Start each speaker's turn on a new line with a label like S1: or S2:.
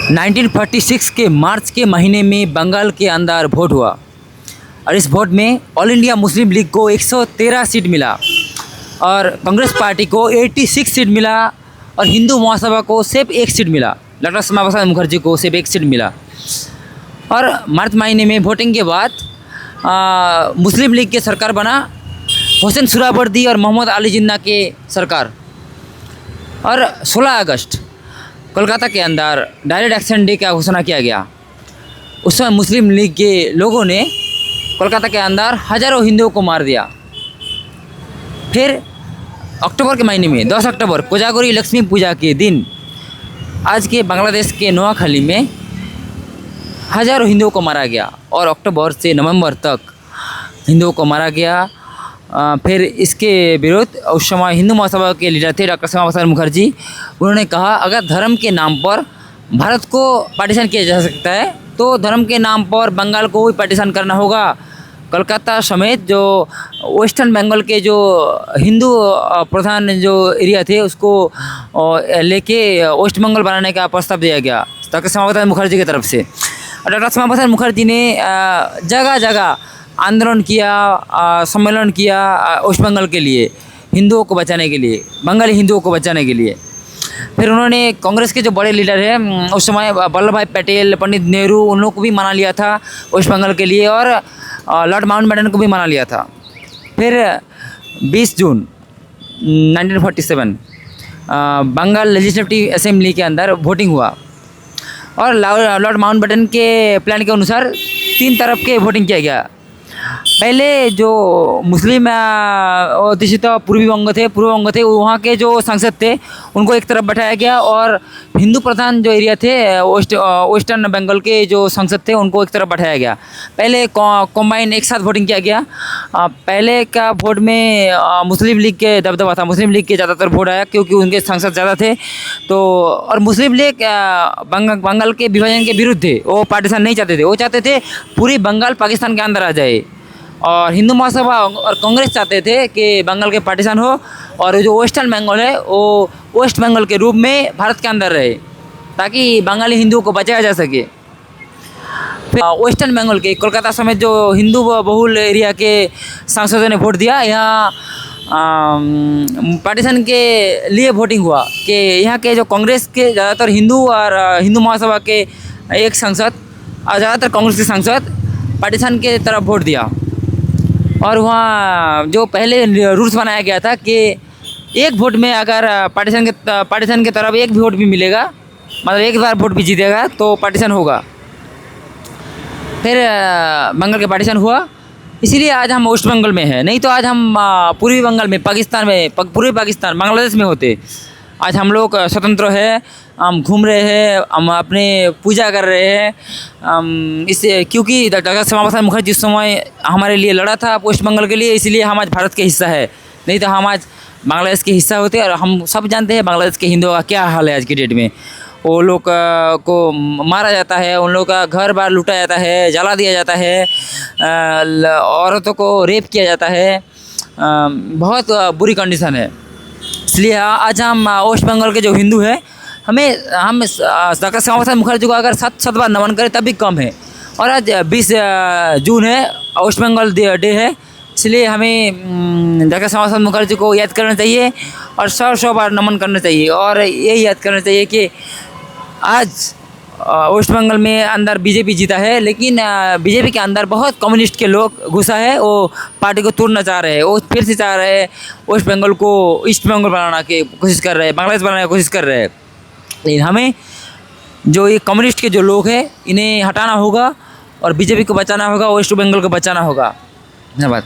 S1: 1946 के मार्च के महीने में बंगाल के अंदर वोट हुआ और इस वोट में ऑल इंडिया मुस्लिम लीग को 113 सीट मिला और कांग्रेस पार्टी को 86 सीट मिला और हिंदू महासभा को सिर्फ एक सीट मिला। डॉक्टर श्यामा प्रसाद मुखर्जी को सिर्फ एक सीट मिला। और मार्च महीने में वोटिंग के बाद मुस्लिम लीग के सरकार बना, हुसैन सुहरावर्दी और मोहम्मद अली जिन्ना के सरकार। और 16 अगस्त कोलकाता के अंदर डायरेक्ट एक्शन डे का घोषणा किया गया। उस समय मुस्लिम लीग के लोगों ने कोलकाता के अंदर हज़ारों हिंदुओं को मार दिया। फिर अक्टूबर के महीने में 10 अक्टूबर कोजागरी लक्ष्मी पूजा के दिन आज के बांग्लादेश के नोआखाली में हज़ारों हिंदुओं को मारा गया और अक्टूबर से नवंबर तक हिंदुओं को मारा गया। फिर इसके विरुद्ध उस समय हिंदू महासभा के लीडर थे डॉक्टर श्यामा प्रसाद मुखर्जी। उन्होंने कहा अगर धर्म के नाम पर भारत को पार्टीशन किया जा सकता है तो धर्म के नाम पर बंगाल को भी पार्टीशन करना होगा। कोलकाता समेत जो वेस्टर्न बंगाल के जो हिंदू प्रधान जो एरिया थे उसको लेके वेस्ट बंगाल बनाने का प्रस्ताव दिया गया डॉक्टर श्यामा प्रसाद मुखर्जी की तरफ से। डॉक्टर श्यामा प्रसाद मुखर्जी ने जगह जगह आंदोलन किया, सम्मेलन किया वेस्ट बंगाल के लिए, हिंदुओं को बचाने के लिए, बंगाली हिंदुओं को बचाने के लिए। फिर उन्होंने कांग्रेस के जो बड़े लीडर हैं उस समय वल्लभ भाई पटेल, पंडित नेहरू, उन लोगों को भी मना लिया था वेस्ट बंगाल के लिए और लॉर्ड माउंटबेटन को भी मना लिया था। फिर 20 जून 1947 बंगाल लेजिस्लेटिव असेंबली के अंदर वोटिंग हुआ और लॉर्ड माउंटबेटन के प्लान के अनुसार 3 तरफ के वोटिंग किया गया। पहले जो मुस्लिम अध्युषित पूर्वी बंग थे वहाँ के जो सांसद थे उनको एक तरफ बैठाया गया और हिंदू प्रधान जो एरिया थे वेस्टर्न बंगाल के जो सांसद थे उनको एक तरफ बैठाया गया। पहले कॉम्बाइन एक साथ वोटिंग किया गया। पहले का वोट में मुस्लिम लीग के दबदबा था, मुस्लिम लीग के ज़्यादातर वोट आया क्योंकि उनके सांसद ज़्यादा थे। तो और मुस्लिम लीग बंगाल के विभाजन के विरुद्ध थे, वो पार्टीशन नहीं चाहते थे, वो चाहते थे पूरी बंगाल पाकिस्तान के अंदर आ जाए। और हिंदू महासभा और कांग्रेस चाहते थे कि बंगाल के पार्टीशन हो और जो वेस्टर्न बंगाल है वो वेस्ट बंगाल के रूप में भारत के अंदर रहे ताकि बंगाली हिंदुओं को बचाया जा सके। फिर वेस्टर्न बंगाल के कोलकाता समेत जो हिंदू बहुल एरिया के सांसदों ने वोट दिया। यहाँ पार्टीशन के लिए वोटिंग हुआ कि यहाँ के जो कांग्रेस के ज़्यादातर हिंदू और हिंदू महासभा के एक सांसद और ज़्यादातर कांग्रेस के सांसद पार्टीशन के तरफ वोट दिया। और वहाँ जो पहले रूल्स बनाया गया था कि एक वोट में अगर पार्टीशन के तरफ एक भी वोट भी मिलेगा, मतलब एक बार वोट भी जीतेगा तो पार्टीशन होगा। फिर बंगाल के पार्टीशन हुआ, इसीलिए आज हम वेस्ट बंगाल में हैं, नहीं तो आज हम पूर्वी बंगाल में, पाकिस्तान में, पूर्वी पाकिस्तान बांग्लादेश में होते। आज हम लोग स्वतंत्र हैं, हम घूम रहे हैं, हम अपने पूजा कर रहे हैं। इससे क्योंकि डॉक्टर श्यामा प्रसाद मुखर्जी जिस समय हमारे लिए लड़ा था वेस्ट बंगाल के लिए, इसलिए हम आज भारत के हिस्सा है, नहीं तो हम आज बांग्लादेश के हिस्सा होते। और हम सब जानते हैं बांग्लादेश के हिंदुओं का क्या हाल है आज की डेट में। वो लोग को मारा जाता है, उन लोगों का घर बार लूटा जाता है, जला दिया जाता है, औरतों को रेप किया जाता है, बहुत बुरी कंडीशन है। इसलिए आज हम वेस्ट बंगाल के जो हिंदू हैं हम डॉक्टर श्यामा प्रसाद मुखर्जी को अगर 7 बार नमन करें तब भी कम है। और आज 20 जून है, वेस्ट बंगाल डे है, इसलिए हमें डॉक्टर श्यामा प्रसाद मुखर्जी को याद करना चाहिए और 100 बार नमन करना चाहिए। और यही याद करना चाहिए कि आज वेस्ट बंगाल में अंदर बीजेपी जीता है, लेकिन बीजेपी के अंदर बहुत कम्युनिस्ट के लोग घुसा है, वो पार्टी को तोड़ना चाह रहे हैं, वो फिर से चाह रहे हैं वेस्ट बंगाल को ईस्ट बंगाल बनाना की कोशिश कर रहे हैं, बांग्लादेश बनाने की कोशिश कर रहे हैं। लेकिन हमें जो ये कम्युनिस्ट के जो लोग हैं इन्हें हटाना होगा और बीजेपी को बचाना होगा, वेस्ट बंगाल को बचाना होगा। धन्यवाद।